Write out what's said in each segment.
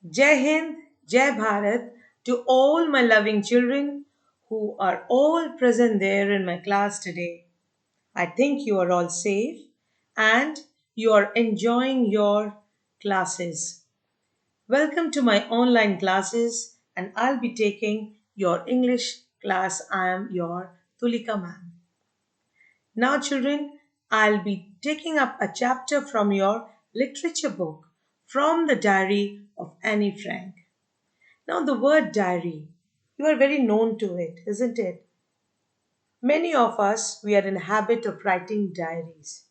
Jai Hind, Jai Bharat to all my loving children who are all present there in my class today. I think you are all safe and you are enjoying your classes. Welcome to my online classes, and I'll be taking your English class. I am your Tulika ma'am. Now, children, I'll be taking up a chapter from your literature book from the diary of Annie Frank. Now, the word diary, you are very known to it, isn't it? Many of us, we are in the habit of writing diaries,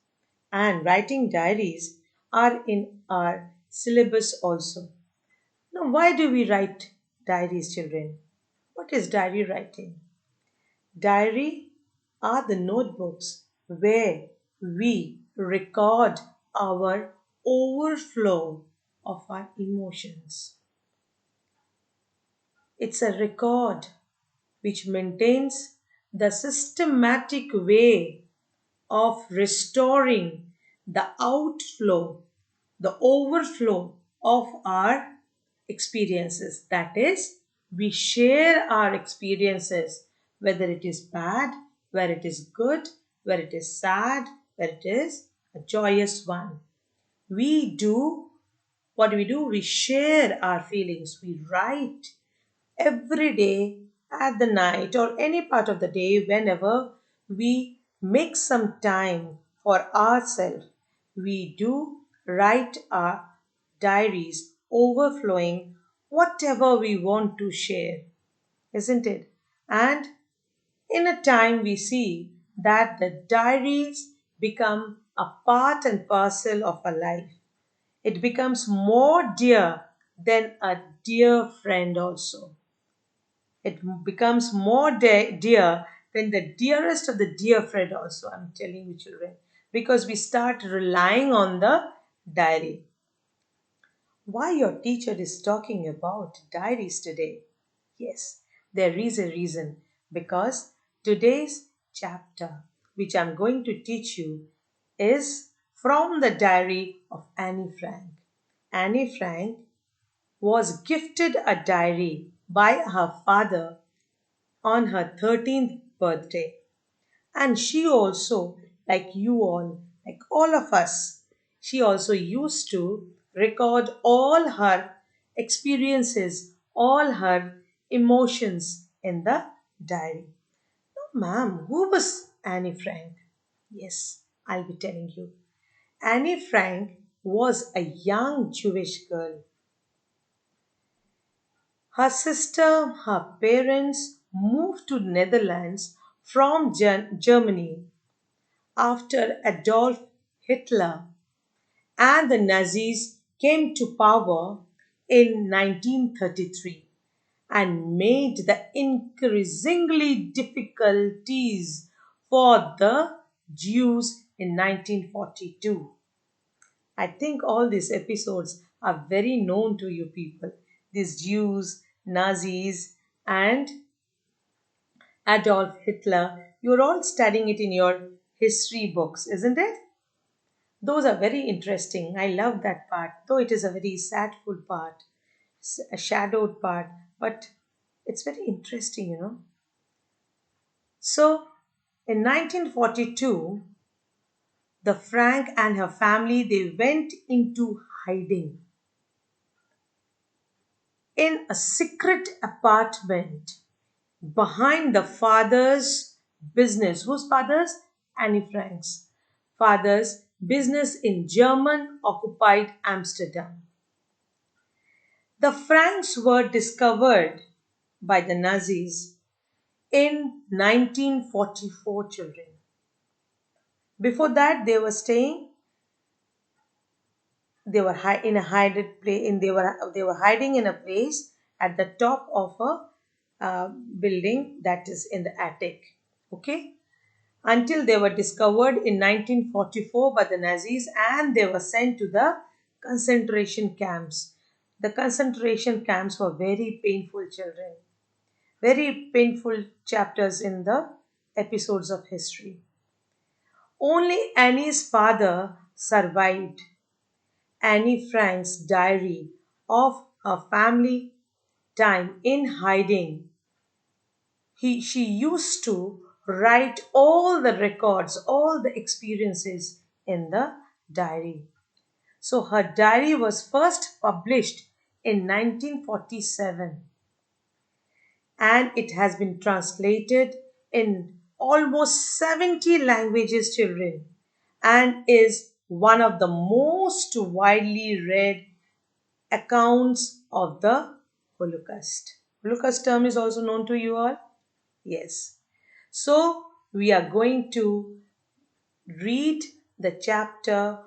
and writing diaries are in our syllabus also. Now, why do we write diaries, children? What is diary writing? Diary are the notebooks where we record our overflow of our emotions. It's a record which maintains the systematic way of restoring the outflow, the overflow of our experiences. That is, we share our experiences, whether it is bad, where it is good, where it is sad, where it is a joyous one. We do what we do, we share our feelings, we write every day at the night or any part of the day whenever we make some time for ourselves. We do write our diaries overflowing whatever we want to share, isn't it? And in a time we see that the diaries become a part and parcel of our life. It becomes more dear than a dear friend also. It becomes more dear than the dearest of the dear friend also. I'm telling you, children, because we start relying on the diary. Why your teacher is talking about diaries today? Yes, there is a reason, because today's chapter which I'm going to teach you is from the diary of Annie Frank. Annie Frank was gifted a diary by her father on her 13th birthday. And she also, like you all, like all of us, she also used to record all her experiences, all her emotions in the diary. Now, ma'am, who was Annie Frank? Yes, I'll be telling you. Annie Frank was a young Jewish girl. Her sister, her parents moved to Netherlands from Germany after Adolf Hitler and the Nazis came to power in 1933 and made the increasingly difficulties for the Jews in 1942. I think all these episodes are very known to you people. These Jews, Nazis, and Adolf Hitler. You're all studying it in your history books, isn't it? Those are very interesting. I love that part, though it is a very sadful part, a shadowed part, but it's very interesting. So, in 1942, the Frank and her family they went into hiding in a secret apartment behind the father's business. Whose father's? Annie Frank's father's business in German occupied Amsterdam. The Franks were discovered by the Nazis in 1944, children. Before that, they were staying. They were in a hided place. They were hiding in a place at the top of a building that is in the attic. Okay, until they were discovered in 1944 by the Nazis and they were sent to the concentration camps. The concentration camps were very painful, children. Very painful chapters in the episodes of history. Only Annie's father survived. Annie Frank's diary of her family time in hiding. She used to write all the records, all the experiences in the diary. So her diary was first published in 1947 and it has been translated in almost 70 languages, children, and is one of the most widely read accounts of the Holocaust. Holocaust term is also known to you all? Yes. So we are going to read the chapter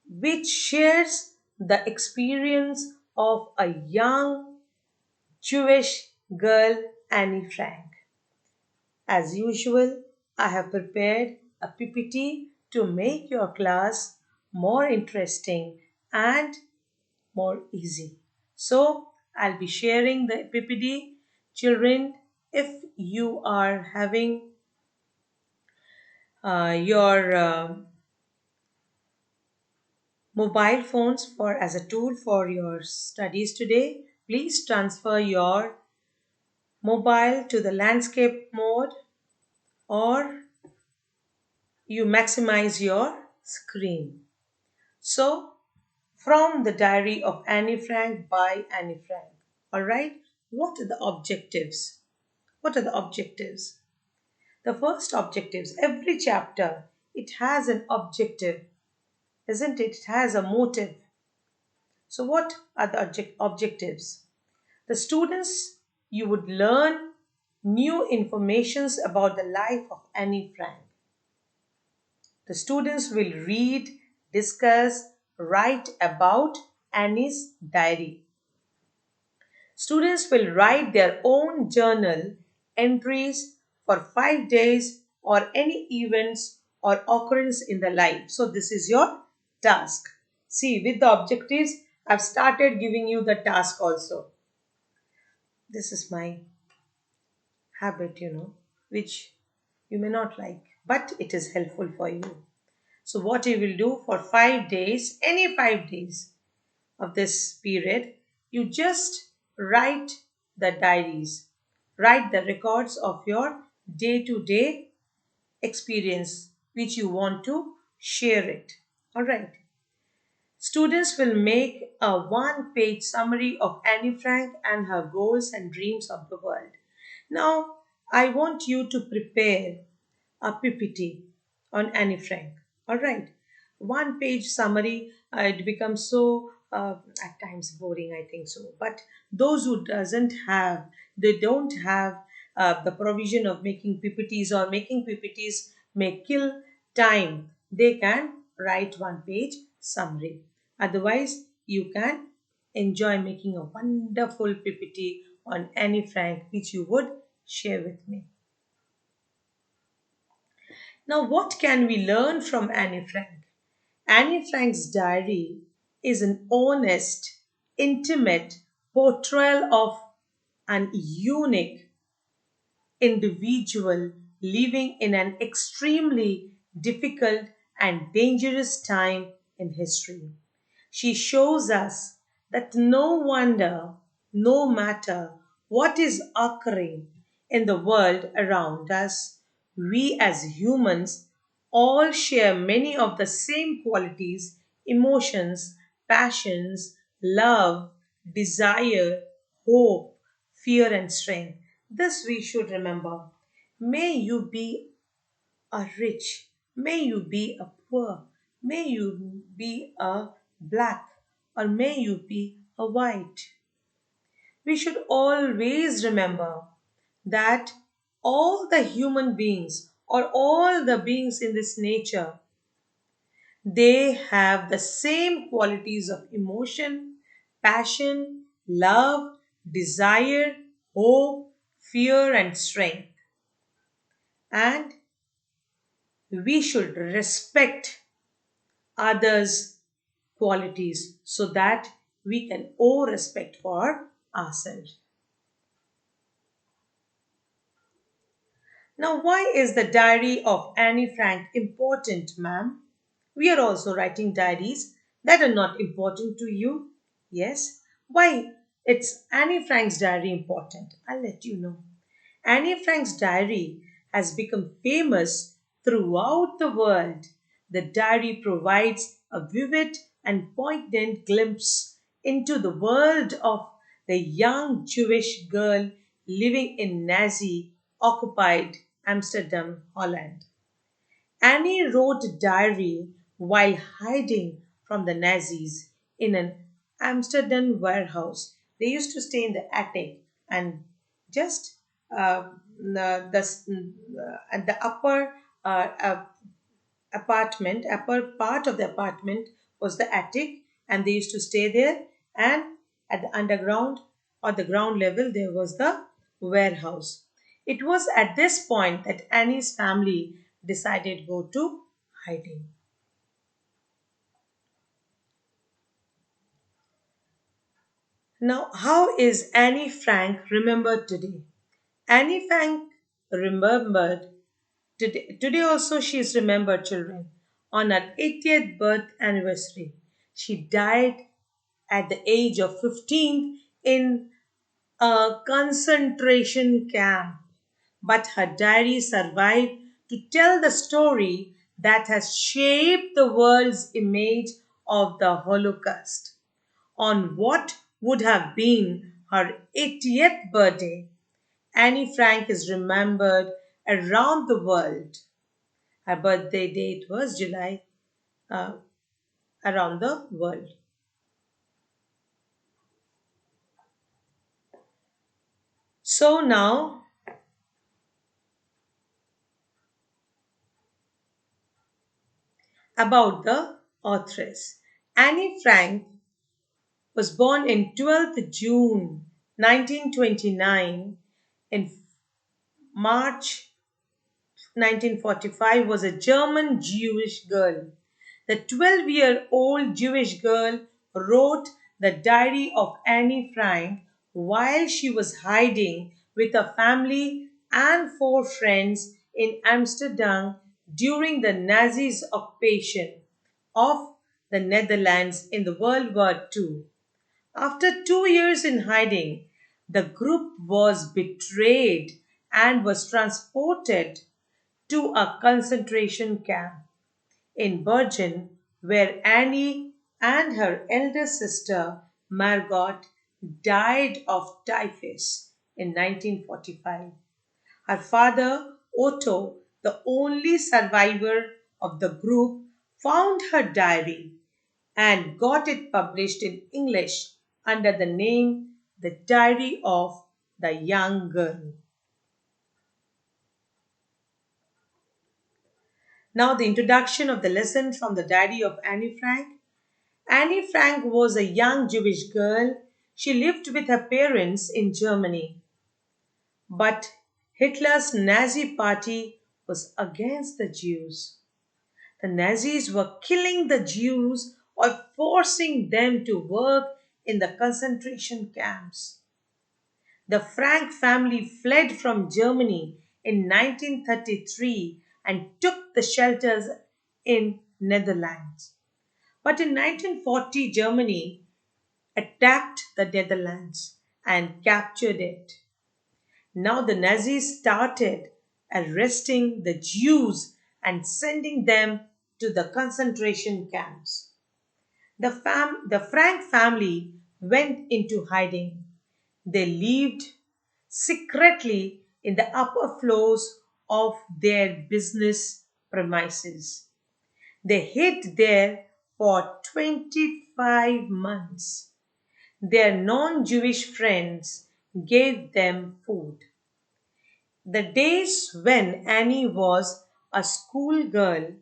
which shares the experience of a young Jewish girl, Annie Frank. As usual, I have prepared a PPT to make your class more interesting and more easy. So, I'll be sharing the PPT. Children, if you are having your mobile phones for as a tool for your studies today, please transfer your mobile to the landscape mode or you maximize your screen. So, from the diary of Annie Frank by Annie Frank. All right, what are the objectives? What are the objectives? The first objectives, every chapter, it has an objective, isn't it? It has a motive. So, what are the objectives? The students, you would learn new informations about the life of Annie Frank. The students will read, discuss, write about Annie's diary. Students will write their own journal entries for 5 days or any events or occurrence in the life. So, this is your task. See, with the objectives, I've started giving you the task also. This is my habit, which you may not like, but it is helpful for you. So, what you will do for 5 days, any 5 days of this period, you just write the diaries, write the records of your day to day experience which you want to share it. All right. Students will make a one-page summary of Annie Frank and her goals and dreams of the world. Now, I want you to prepare a PPT on Annie Frank. All right. One page summary, it becomes so at times boring, I think so. But those who doesn't have, they don't have the provision of making PPTs or making PPTs may kill time. They can write one page summary. Otherwise, you can enjoy making a wonderful PPT on Annie Frank, which you would share with me. Now, what can we learn from Annie Frank? Annie Frank's diary is an honest, intimate portrayal of an unique individual living in an extremely difficult and dangerous time in history. She shows us that no wonder, no matter what is occurring in the world around us, we as humans all share many of the same qualities, emotions, passions, love, desire, hope, fear, and strength. This we should remember. May you be a rich, may you be a poor, may you be a black, or may you be a white. We should always remember that all the human beings or all the beings in this nature, they have the same qualities of emotion, passion, love, desire, hope, fear, and strength. And we should respect others' qualities so that we can owe respect for ourselves. Now, why is the diary of Annie Frank important, ma'am? We are also writing diaries that are not important to you. Yes. Why it's Annie Frank's diary important? I'll let you know. Annie Frank's diary has become famous throughout the world. The diary provides a vivid and poignant glimpse into the world of the young Jewish girl living in Nazi occupied Amsterdam, Holland. Annie wrote a diary while hiding from the Nazis in an Amsterdam warehouse. They used to stay in the attic, and just at the upper part of the apartment was the attic, and they used to stay there. And at the underground or the ground level, there was the warehouse. It was at this point that Annie's family decided to go to hiding. Now, how is Annie Frank remembered today? Annie Frank remembered today also she is remembered, children, on her 80th birth anniversary. She died at the age of 15 in a concentration camp, but her diary survived to tell the story that has shaped the world's image of the Holocaust. On what would have been her 80th birthday, Annie Frank is remembered around the world. Her birthday date was July uh, around the world. So now about the authoress. Annie Frank was born in 12th June 1929. In March 1945 was a German Jewish girl. The 12-year-old Jewish girl wrote the diary of Annie Frank while she was hiding with her family and four friends in Amsterdam during the Nazis' occupation of the Netherlands in the World War II. After 2 years in hiding, the group was betrayed and was transported to a concentration camp in Bergen, where Annie and her elder sister Margot died of typhus in 1945. Her father, Otto, the only survivor of the group, found her diary and got it published in English under the name The Diary of the Young Girl. Now, the introduction of the lesson from the diary of Annie Frank. Annie Frank was a young Jewish girl. She lived with her parents in Germany. But Hitler's Nazi party was against the Jews. The Nazis were killing the Jews or forcing them to work in the concentration camps. The Frank family fled from Germany in 1933 and took the shelters in Netherlands. But in 1940, Germany attacked the Netherlands and captured it. Now the Nazis started arresting the Jews and sending them to the concentration camps. The Frank family went into hiding. They lived secretly in the upper floors of their business premises. They hid there for 25 months. Their non Jewish friends gave them food. The days when Annie was a schoolgirl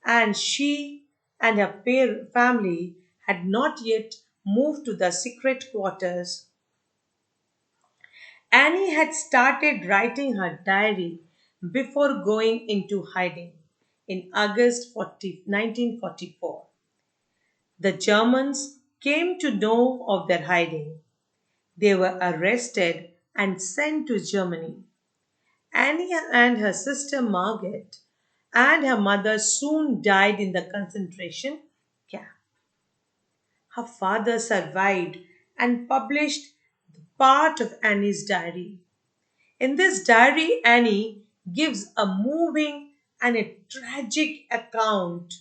and she and her family had not yet moved to the secret quarters, Annie had started writing her diary before going into hiding in August 1944. The Germans came to know of their hiding. They were arrested and sent to Germany. Annie and her sister Margaret and her mother soon died in the concentration camp. Her father survived and published part of Annie's diary. In this diary, Annie gives a moving and a tragic account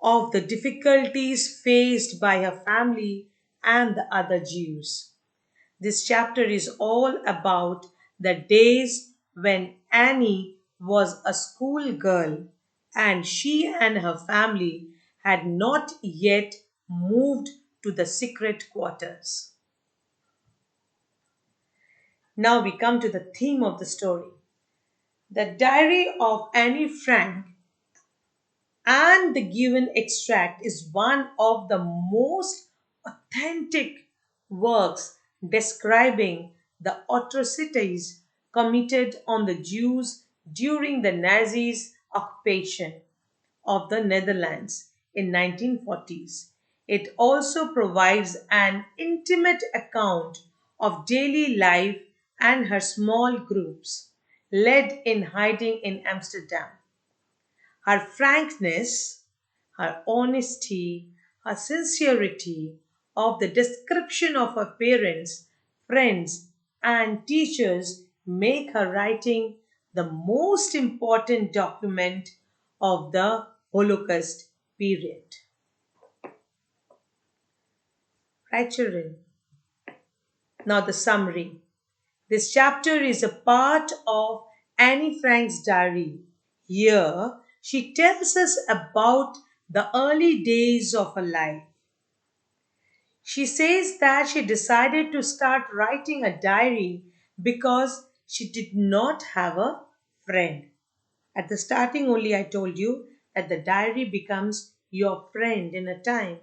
of the difficulties faced by her family and the other Jews. This chapter is all about the days when Annie was a schoolgirl and she and her family had not yet moved to the secret quarters. Now we come to the theme of the story. The diary of Annie Frank and the given extract is one of the most authentic works describing the atrocities committed on the Jews during the Nazis' occupation of the Netherlands in 1940s. It also provides an intimate account of daily life and her small groups led in hiding in Amsterdam. Her frankness, her honesty, her sincerity of the description of her parents, friends, and teachers make her writing the most important document of the Holocaust period. Right, children? Now, the summary. This chapter is a part of Annie Frank's diary. Here, she tells us about the early days of her life. She says that she decided to start writing a diary because she did not have a friend. At the starting, only I told you that the diary becomes your friend in a time.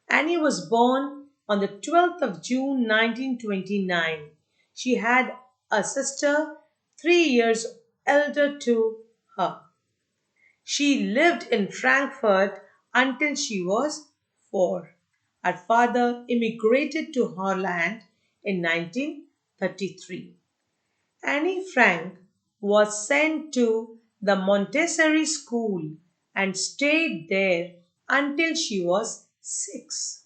Annie was born on the 12th of June 1929. She had a sister 3 years elder to her. She lived in Frankfurt until she was 4. Her father immigrated to Holland in 1933. Annie Frank was sent to the Montessori school and stayed there until she was 6.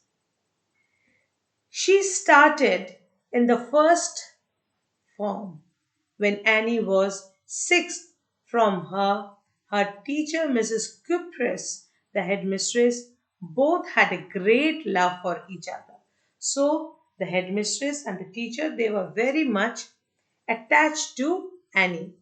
She started in the first form when Annie was 6. From her teacher, Mrs. Cupress, the headmistress, both had a great love for each other. So the headmistress and the teacher, they were very much attached to Annie.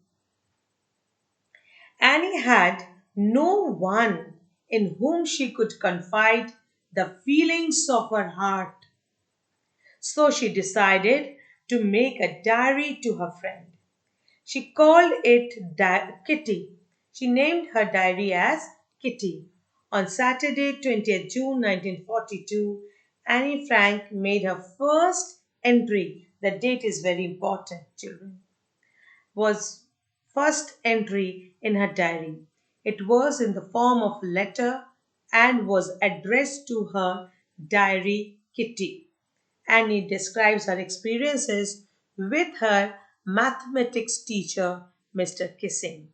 Annie had no one in whom she could confide the feelings of her heart. So she decided to make a diary to her friend. She called it Kitty. She named her diary as Kitty. On Saturday, 20th June 1942, Annie Frank made her first entry. The date is very important, children. Was first entry in her diary. It was in the form of a letter and was addressed to her diary Kitty. Annie describes her experiences with her mathematics teacher, Mr. Kissing.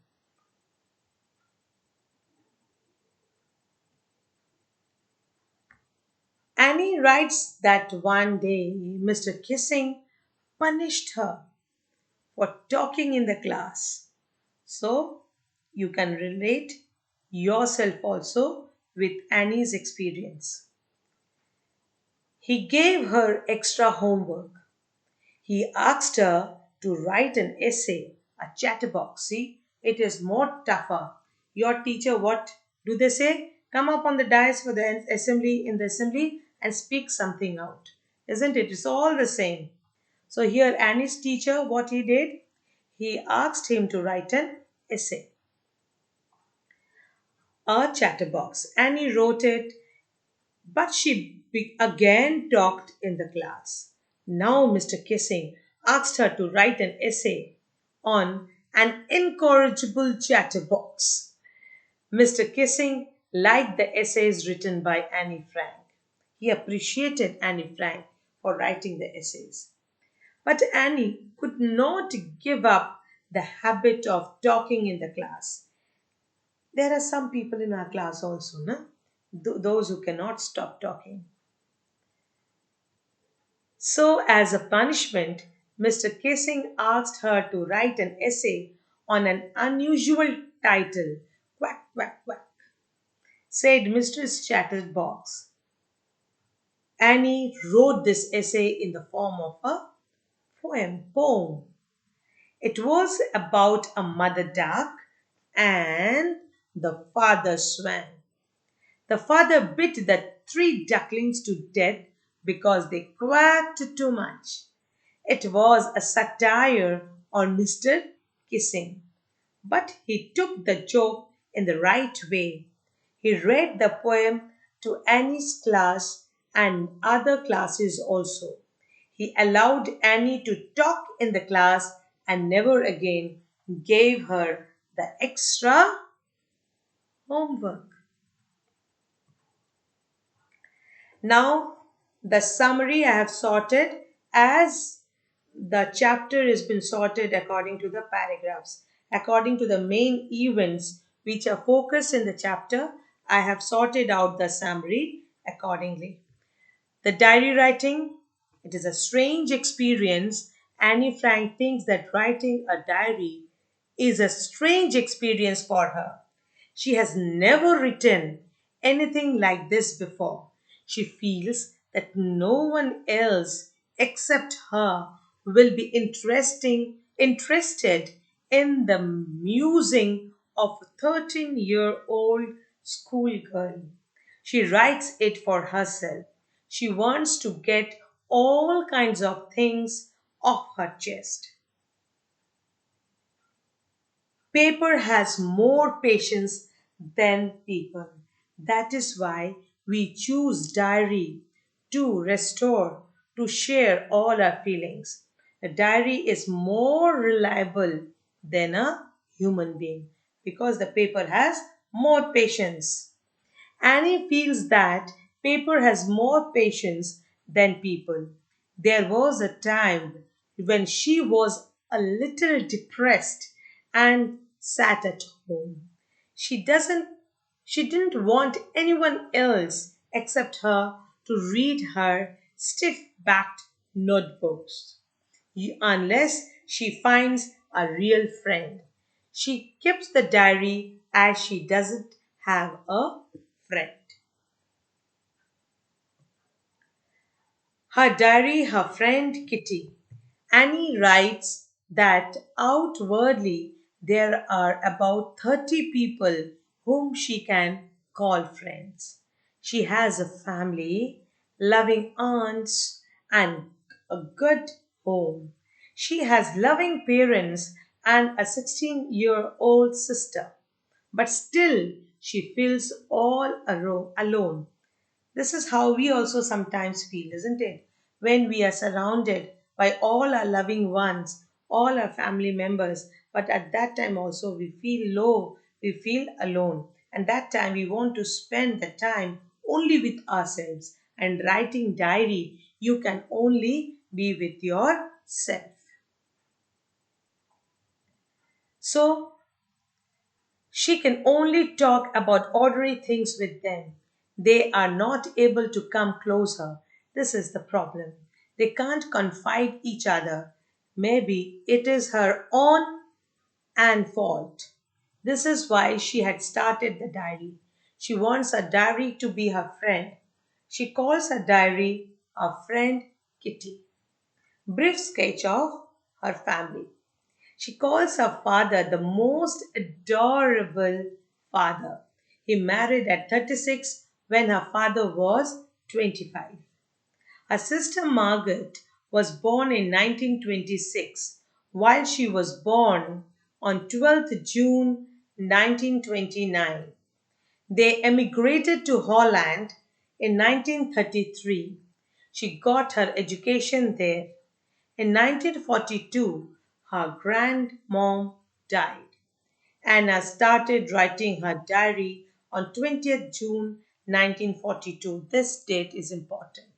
Annie writes that one day Mr. Kissing punished her for talking in the class. So you can relate yourself also with Annie's experience. He gave her extra homework. He asked her to write an essay, a chatterbox. See, it is more tougher. Your teacher, what do they say? Come up on the dais for the assembly in the assembly and speak something out. Isn't it? It's all the same. So here Annie's teacher, what he did, he asked him to write an essay, a chatterbox. Annie wrote it, but she again talked in the class. Now Mr. Kissing asked her to write an essay on an incorrigible chatterbox. Mr. Kissing liked the essays written by Annie Frank. He appreciated Annie Frank for writing the essays. But Annie could not give up the habit of talking in the class. There are some people in our class also, no? Those who cannot stop talking. So, as a punishment, Mr. Kissing asked her to write an essay on an unusual title. Quack, quack, quack, said Mistress Chatterbox. Annie wrote this essay in the form of a poem. It was about a mother duck and the father swan. The father bit the three ducklings to death because they quacked too much. It was a satire on Mr. Kissing, but he took the joke in the right way. He read the poem to Annie's class and other classes also. He allowed Annie to talk in the class and never again gave her the extra homework. Now, the summary I have sorted as the chapter has been sorted according to the paragraphs, according to the main events which are focused in the chapter. I have sorted out the summary accordingly. The diary writing, it is a strange experience. Annie Frank thinks that writing a diary is a strange experience for her. She has never written anything like this before. She feels that no one else except her will be interested in the musing of a 13-year-old schoolgirl. She writes it for herself. She wants to get all kinds of things off her chest. Paper has more patience than people. That is why we choose diary to restore, to share all our feelings. A diary is more reliable than a human being because the paper has more patience. Annie feels that paper has more patience than people. There was a time when she was a little depressed and sat at home. She doesn't she didn't want anyone else except her to read her stiff-backed notebooks unless she finds a real friend. She keeps the diary as she doesn't have a friend. Her diary, her friend Kitty. Annie writes that outwardly there are about 30 people whom she can call friends. She has a family, loving aunts, and a good home. She has loving parents and a 16-year-old sister, but still she feels all alone. This is how we also sometimes feel, isn't it? When we are surrounded by all our loving ones, all our family members, but at that time also we feel low, we feel alone. And that time we want to spend the time only with ourselves. And writing diary, you can only be with yourself. So she can only talk about ordinary things with them. They are not able to come closer. This is the problem. They can't confide each other. Maybe it is her own and fault. This is why she had started the diary. She wants her diary to be her friend. She calls her diary her friend Kitty. Brief sketch of her family. She calls her father the most adorable father. He married at 36 when her father was 25. Her sister Margaret was born in 1926, while she was born on 12th June 1929. They emigrated to Holland in 1933. She got her education there. In 1942, her grandmom died. Anna started writing her diary on 20th June 1942. This date is important.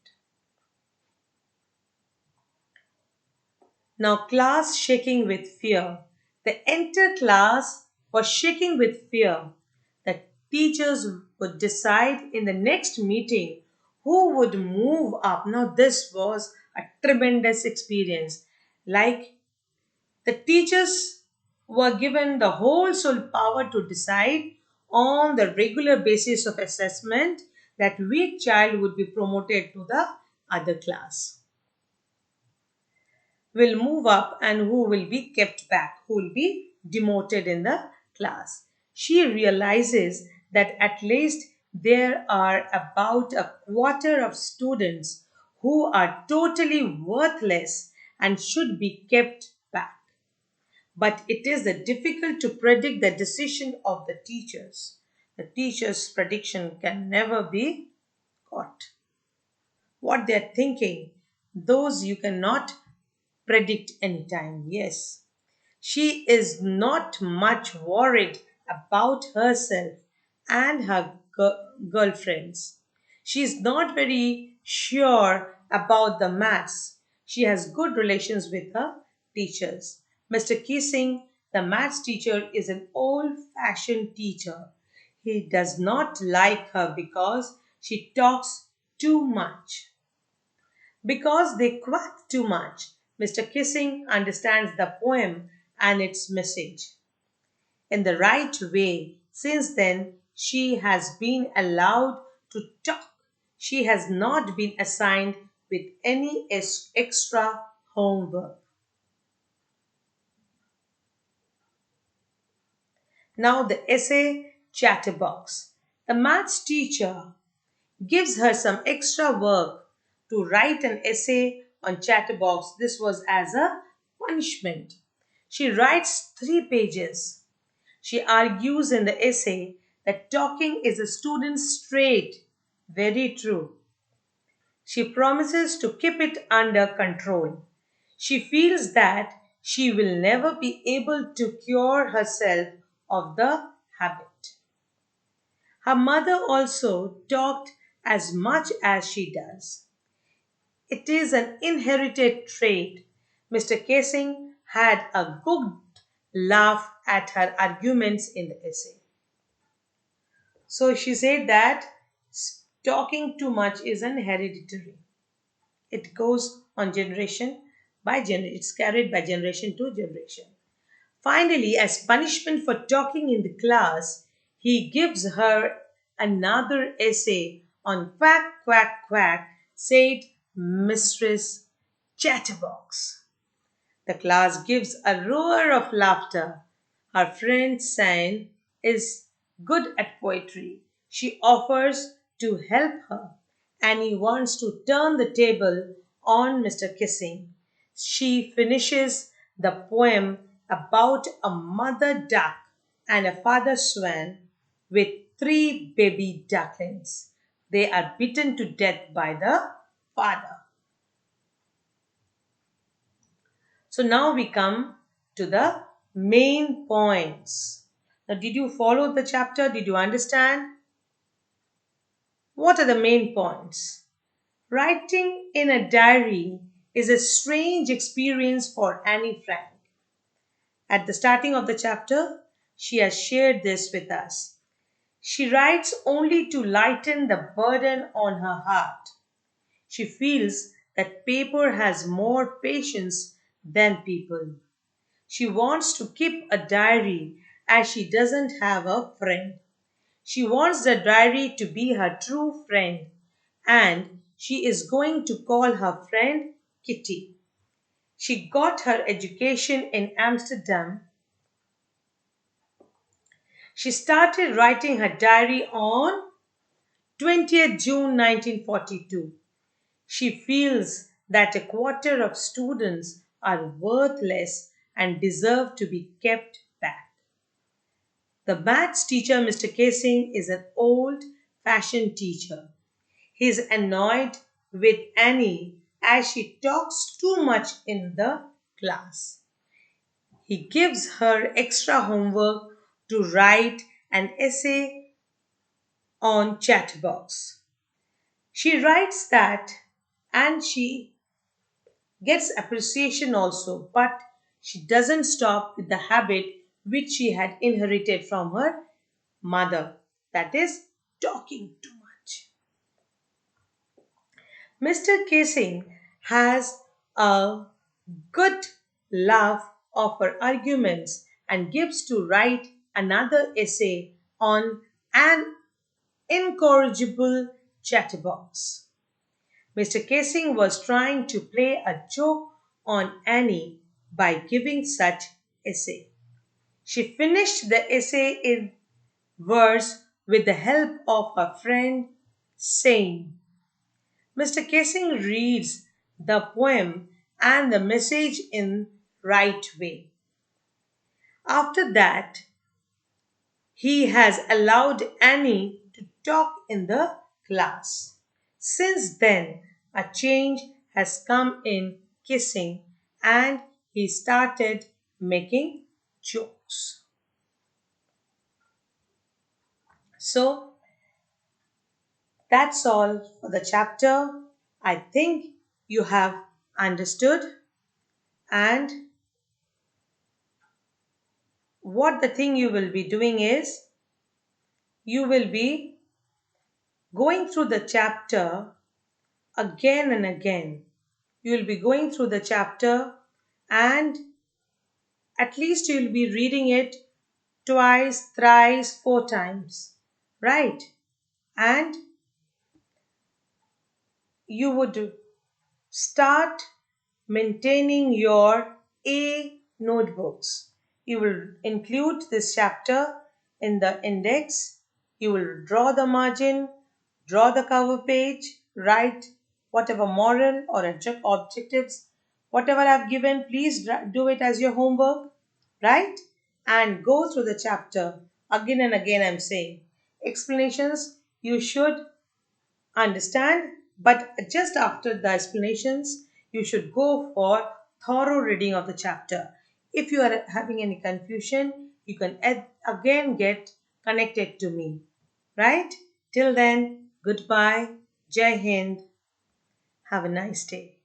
Now, class shaking with fear. The entire class was shaking with fear. The teachers would decide in the next meeting who would move up. Now, this was a tremendous experience. Like the teachers were given the whole sole power to decide on the regular basis of assessment that which child would be promoted to the other class, will move up, and who will be kept back, who will be demoted in the class. She realizes that at least there are about a quarter of students who are totally worthless and should be kept back. But it is difficult to predict the decision of the teachers. The teacher's prediction can never be caught. What they're thinking, those you cannot predict anytime. Yes. She is not much worried about herself and her girlfriends. She is not very sure about the maths. She has good relations with her teachers. Mr. Kissing, the maths teacher, is an old fashioned teacher. He does not like her because she talks too much. Because they quack too much, Mr. Kissing understands the poem and its message in the right way. Since then, she has been allowed to talk. She has not been assigned with any extra homework. Now, the essay Chatterbox. The maths teacher gives her some extra work to write an essay on Chatterbox. This was as a punishment. She writes 3 pages. She argues in the essay that talking is a student's trait. Very true. She promises to keep it under control. She feels that she will never be able to cure herself of the habit. Her mother also talked as much as she does. It is an inherited trait. Mr. Casing had a good laugh at her arguments in the essay. So she said that talking too much is an hereditary. It goes on generation by generation. It's carried by generation to generation. Finally, as punishment for talking in the class, he gives her another essay on quack, quack, quack, said Mistress Chatterbox. The class gives a roar of laughter. Her friend San is good at poetry. She offers to help her, and he wants to turn the table on Mr. Kissing. She finishes the poem about a mother duck and a father swan with 3 baby ducklings. They are beaten to death by the father. So now we come to the main points. Now, did you follow the chapter? Did you understand? What are the main points? Writing in a diary is a strange experience for Annie Frank. At the starting of the chapter, she has shared this with us. She writes only to lighten the burden on her heart. She feels that paper has more patience than people. She wants to keep a diary as she doesn't have a friend. She wants the diary to be her true friend, and she is going to call her friend Kitty. She got her education in Amsterdam. She started writing her diary on 20th June 1942. She feels that a quarter of students are worthless and deserve to be kept back. The maths teacher, Mr. Casing, is an old fashioned teacher. He is annoyed with Annie as she talks too much in the class. He gives her extra homework to write an essay on Chatterbox. She writes that and she gets appreciation also, but she doesn't stop with the habit which she had inherited from her mother, that is, talking too much. Mr. Casing has a good love of her arguments and gives to write another essay on an incorrigible chatterbox. Mr. Casing was trying to play a joke on Annie by giving such essay. She finished the essay in verse with the help of her friend, saying, Mr. Casing reads the poem and the message in right way. After that, he has allowed Annie to talk in the class. Since then, a change has come in kissing and he started making jokes. So, that's all for the chapter. I think you have understood, and what the thing you will be doing is you will be going through the chapter again and again. You will be going through the chapter, and at least you will be reading it twice, thrice, four times, right? And you would start maintaining your A notebooks. You will include this chapter in the index. You will draw the margin, draw the cover page, write whatever moral or objectives, whatever I've given, please do it as your homework, right? And go through the chapter again and again. I'm saying explanations you should understand, but just after the explanations, you should go for thorough reading of the chapter. If you are having any confusion, you can again get connected to me. Right? Till then, goodbye. Jai Hind. Have a nice day.